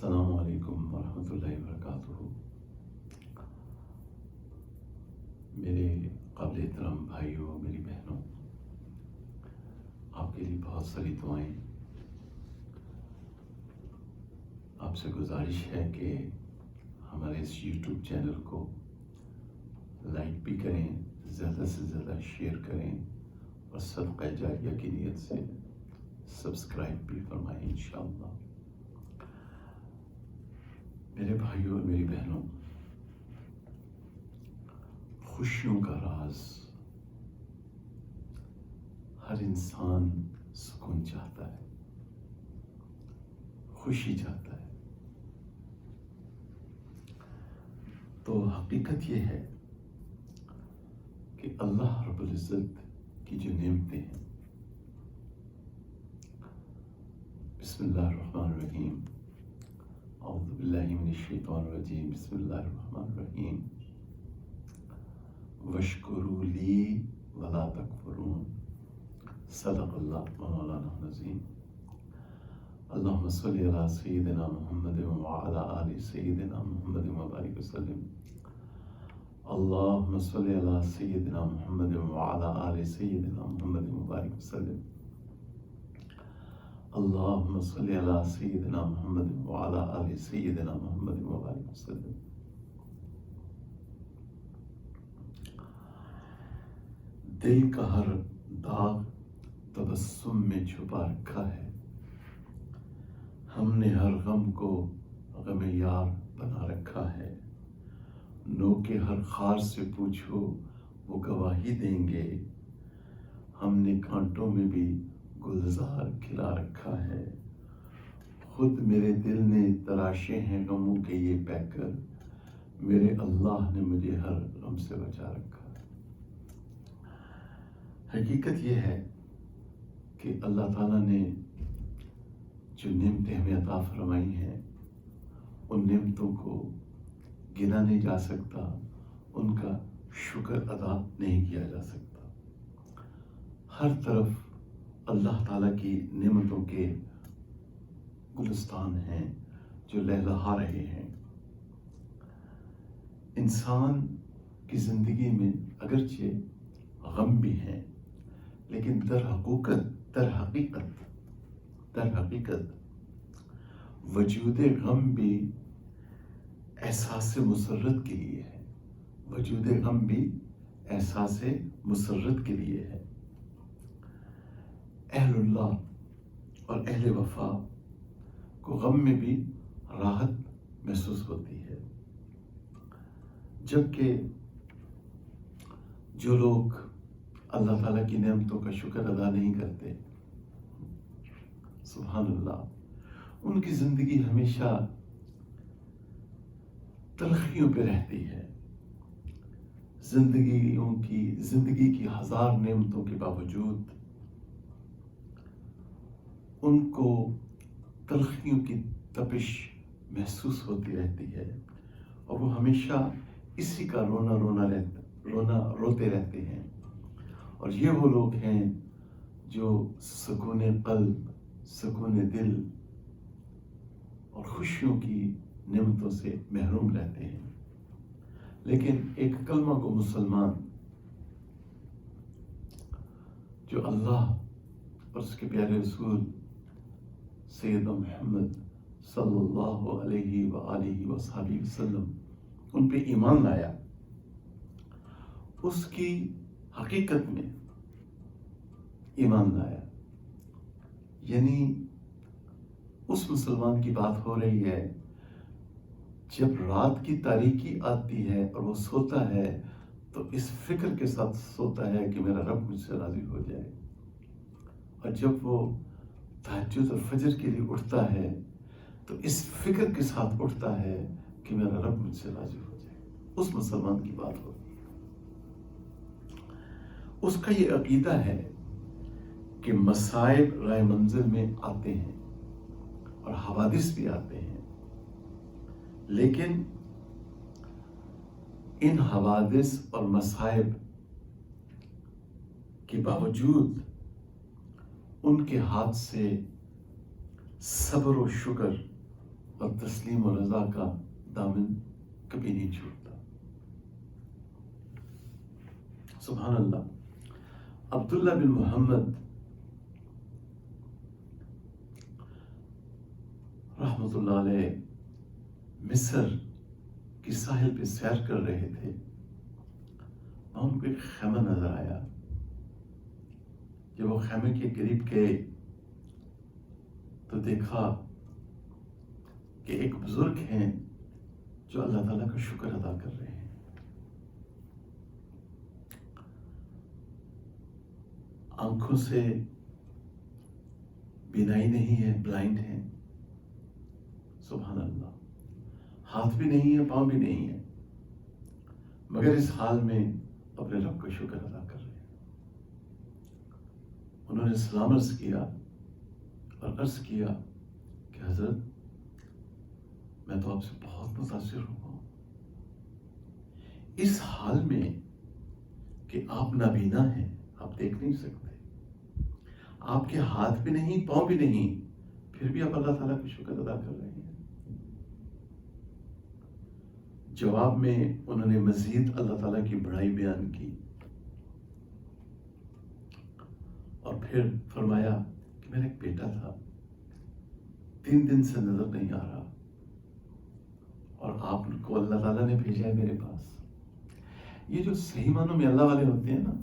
السلام علیکم ورحمۃ اللہ وبرکاتہ۔ میرے قابل احترام بھائیوں، میری بہنوں، آپ کے لیے بہت ساری دعائیں۔ آپ سے گزارش ہے کہ ہمارے اس یوٹیوب چینل کو لائک بھی کریں، زیادہ سے زیادہ شیئر کریں اور صدقہ جاریہ کی نیت سے سبسکرائب بھی فرمائیں انشاءاللہ۔ میرے بھائیوں اور میری بہنوں، خوشیوں کا راز، ہر انسان سکون چاہتا ہے، خوشی چاہتا ہے۔ تو حقیقت یہ ہے کہ اللہ رب العزت کی جو نعمتیں ہیں، بسم اللہ الرحمن الرحیم، اعوذ باللہ من الشیطان الرجیم، بسم اللہ الرحمن الرحیم، واشکروا لی ولا تکفرون، صدق اللہ مولانا العظیم۔ اللہم صلی علی سیدنا محمد وعلی آل سیدنا محمد وبارک وسلم۔ اللہم صلی علی سیدنا محمد وعلی آل سیدنا محمد وبارک وسلم۔ اللہم صلی علی سیدنا محمد وعلی آل سیدنا محمد وبارک وسلم۔ دل کا ہر داغ تبسم میں چھپا رکھا ہے، ہم نے ہر غم کو غم یار بنا رکھا ہے، نو کے ہر خار سے پوچھو وہ گواہی دیں گے، ہم نے کانٹوں میں بھی گلزار کھلا رکھا ہے، خود میرے دل نے تراشے ہیں غموں کے یہ پیکر، میرے اللہ نے مجھے ہر غم سے بچا رکھا ہے۔ حقیقت یہ ہے کہ اللہ تعالیٰ نے جو نعمتیں ہمیں عطا فرمائی ہیں، ان نعمتوں کو گنا نہیں جا سکتا، ان کا شکر ادا نہیں کیا جا سکتا۔ ہر طرف اللہ تعالیٰ کی نعمتوں کے گلستان ہیں جو لہلہا رہے ہیں۔ انسان کی زندگی میں اگرچہ غم بھی ہیں، لیکن در حقیقت وجود غم بھی احساس مسرت کے لیے ہے، وجود غم بھی احساس مسرت کے لیے ہے۔ اہل اللہ اور اہل وفا کو غم میں بھی راحت محسوس ہوتی ہے، جبکہ جو لوگ اللہ تعالیٰ کی نعمتوں کا شکر ادا نہیں کرتے، سبحان اللہ، ان کی زندگی ہمیشہ تلخیوں پہ رہتی ہے۔ زندگی کی ہزار نعمتوں کے باوجود ان کو تلخیوں کی تپش محسوس ہوتی رہتی ہے، اور وہ ہمیشہ اسی کا روتے رہتے ہیں۔ اور یہ وہ لوگ ہیں جو سکون قلب، سکون دل اور خوشیوں کی نعمتوں سے محروم رہتے ہیں۔ لیکن ایک کلمہ کو مسلمان جو اللہ اور اس کے پیارے رسول سیدنا محمد صلی اللہ علیہ وآلہ وصحبہ وسلم ان پہ ایمان لایا، اس کی حقیقت میں ایمان لایا، یعنی اس مسلمان کی بات ہو رہی ہے جب رات کی تاریکی آتی ہے اور وہ سوتا ہے تو اس فکر کے ساتھ سوتا ہے کہ میرا رب مجھ سے راضی ہو جائے، اور جب وہ تہجد اور فجر کے لیے اٹھتا ہے تو اس فکر کے ساتھ اٹھتا ہے کہ میرا رب مجھ سے راضی ہو جائے۔ اس مسلمان کی بات ہو رہی ہے، اس کا یہ عقیدہ ہے کہ مصائب رائے منزل میں آتے ہیں اور حوادث بھی آتے ہیں، لیکن ان حوادث اور مصائب کے باوجود ان کے ہاتھ سے صبر و شکر اور تسلیم و رضا کا دامن کبھی نہیں چھوٹتا. سبحان اللہ. عبداللہ بن محمد رحمۃ اللہ علیہ مصر کی ساحل پہ سیر کر رہے تھے. ان کو ایک خیمہ نظر آیا. جب وہ خیمے کے قریب گئے تو دیکھا کہ ایک بزرگ ہیں جو اللہ تعالیٰ کا شکر ادا کر رہے ہیں. آنکھوں سے بینائی نہیں ہے، بلائنڈ ہیں. سبحان اللہ. ہاتھ بھی نہیں ہے، پاؤں بھی نہیں ہے، مگر اس حال میں اپنے رب کا شکر ادا کر رہے ہیں. انہوں نے سلام عرض کیا اور عرض کیا کہ حضرت میں تو آپ سے بہت متاثر ہوا ہوں. اس حال میں کہ آپ نابینا ہیں، آپ دیکھ نہیں سکتے، آپ کے ہاتھ بھی نہیں، پاؤں بھی نہیں، پھر بھی آپ اللہ تعالیٰ کا شکر ادا کر رہے ہیں. جواب میں انہوں نے مزید اللہ تعالیٰ کی بڑائی بیان کی اور پھر فرمایا کہ میرا ایک بیٹا تھا، 3 دن سے نظر نہیں آ رہا اور آپ کو اللہ تعالیٰ نے بھیجا ہے میرے پاس. یہ جو صحیح معنوں میں اللہ والے ہوتے ہیں نا،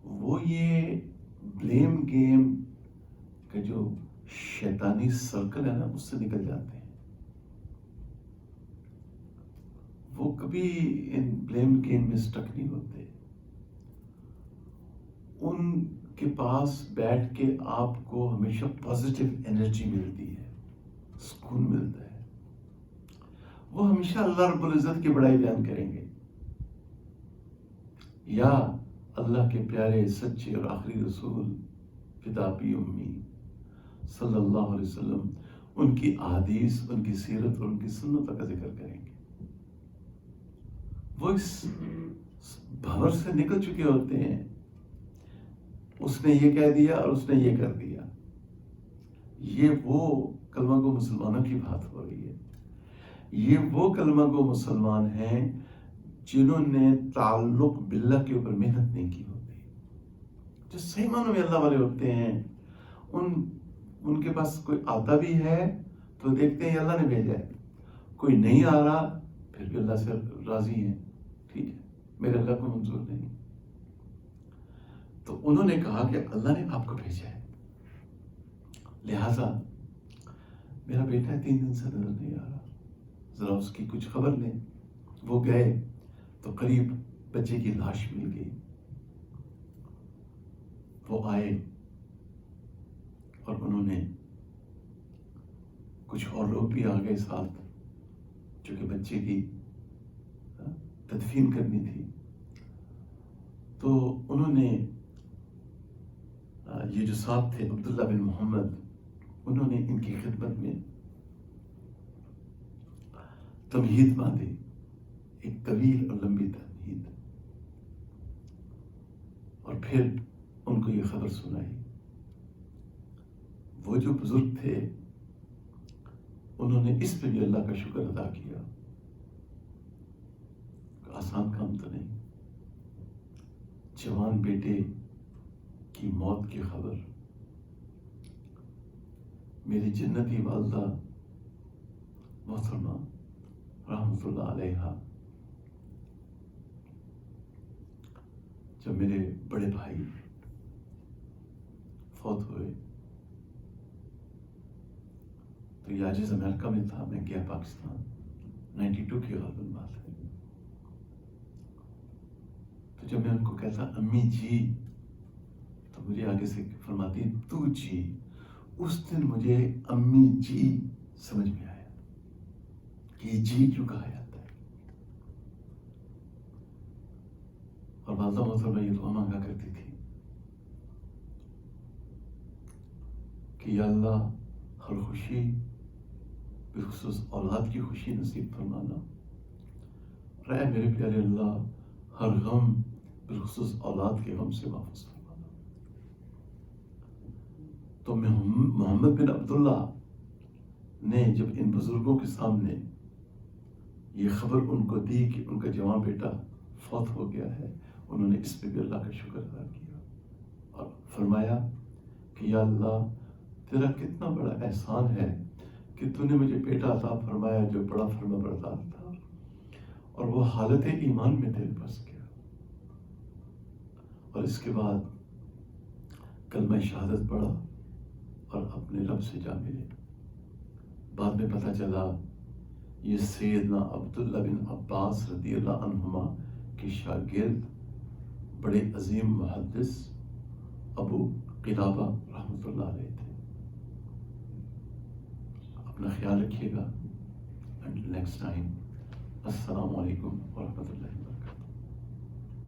وہ یہ بلیم گیم کا جو شیطانی سرکل ہے نا، اس سے نکل جاتے ہیں. وہ کبھی ان بلیم گیم میں سٹک نہیں ہوتے. ان کے پاس بیٹھ کے آپ کو ہمیشہ پازیٹیو انرجی ملتی ہے، سکون ملتا ہے. وہ ہمیشہ اللہ رب العزت کی بڑائی بیان کریں گے، یا اللہ کے پیارے سچے اور آخری رسول کتابی امی صلی اللہ علیہ وسلم، ان کی احادیث، ان کی سیرت اور ان کی سنتوں کا ذکر کریں گے. وہ اس بھنور سے نکل چکے ہوتے ہیں. اس نے یہ کہہ دیا اور اس نے یہ کر دیا. یہ وہ کلمہ گو مسلمانوں کی بات ہو رہی ہے. یہ وہ کلمہ گو مسلمان ہیں جنہوں نے تعلق باللہ کے اوپر محنت نہیں کی ہوتی. جو صحیح معنوں میں اللہ والے ہوتے ہیں، ان کے پاس کوئی آتا بھی ہے تو دیکھتے ہیں اللہ نے بھیجا ہے، کوئی نہیں آ رہا پھر بھی اللہ سے راضی ہیں. ٹھیک ہے، میرے اللہ کو منظور نہیں. تو انہوں نے کہا کہ اللہ نے آپ کو بھیجا ہے، لہذا میرا بیٹا 3 دن سے نظر نہیں آ رہا، ذرا اس کی کچھ خبر لیں. وہ گئے تو قریب بچے کی لاش مل گئی. وہ آئے اور انہوں نے، کچھ اور لوگ بھی آ گئے ساتھ، چونکہ بچے کی تدفین کرنی تھی. تو انہوں نے یہ جو ساتھ تھے عبداللہ بن محمد، انہوں نے ان کی خدمت میں تمہید باندھی، ایک طویل اور لمبی تمہید، اور پھر ان کو یہ خبر سنائی. وہ جو بزرگ تھے انہوں نے اس پہ بھی اللہ کا شکر ادا کیا. آسان کام تو نہیں. جوان بیٹے کی موت کی خبر، میری جنتی والدہ محترمہ رحمۃ اللہ علیہا، جب میرے بڑے بھائی فوت ہوئے تو یہ عاجز امریکہ میں تھا، میں گیا پاکستان. 92 کی غالباً بات ہے. تو جب میں ان کو کہتا امی جی، تو مجھے آگے سے فرماتی تو جی. اس دن مجھے امی جی سمجھ میں آیا کہ یہ جی کیوں کہا جاتا ہے. اور والدہ محترمہ یہ دعا مانگا کرتی تھی کہ یا اللہ ہر خوشی بخصوص اولاد کی خوشی نصیب فرمانا، اور اے میرے پیارے اللہ ہر غم بخصوص اولاد کے غم سے محفوظ فرمانا. تو محمد بن عبداللہ نے جب ان بزرگوں کے سامنے یہ خبر ان کو دی کہ ان کا جوان بیٹا فوت ہو گیا ہے، انہوں نے اس پہ بھی اللہ کا شکر ادا کیا اور فرمایا کہ یا اللہ تیرا کتنا بڑا احسان ہے کہ تو نے مجھے بیٹا عطا فرمایا جو بڑا فرما بردار تھا اور وہ حالت ایمان میں تیرے پاس گیا، اور اس کے بعد کلمہ شہادت پڑھا اور اپنے رب سے جا ملے۔ بعد میں پتہ چلا یہ سیدنا عبداللہ بن عباس رضی اللہ عنہما کے شاگرد بڑے عظیم محدث ابو قلابہ رحمۃ اللہ علیہ تھے۔ اپنا خیال رکھیے گا، until next time، السلام علیکم ورحمۃ اللہ۔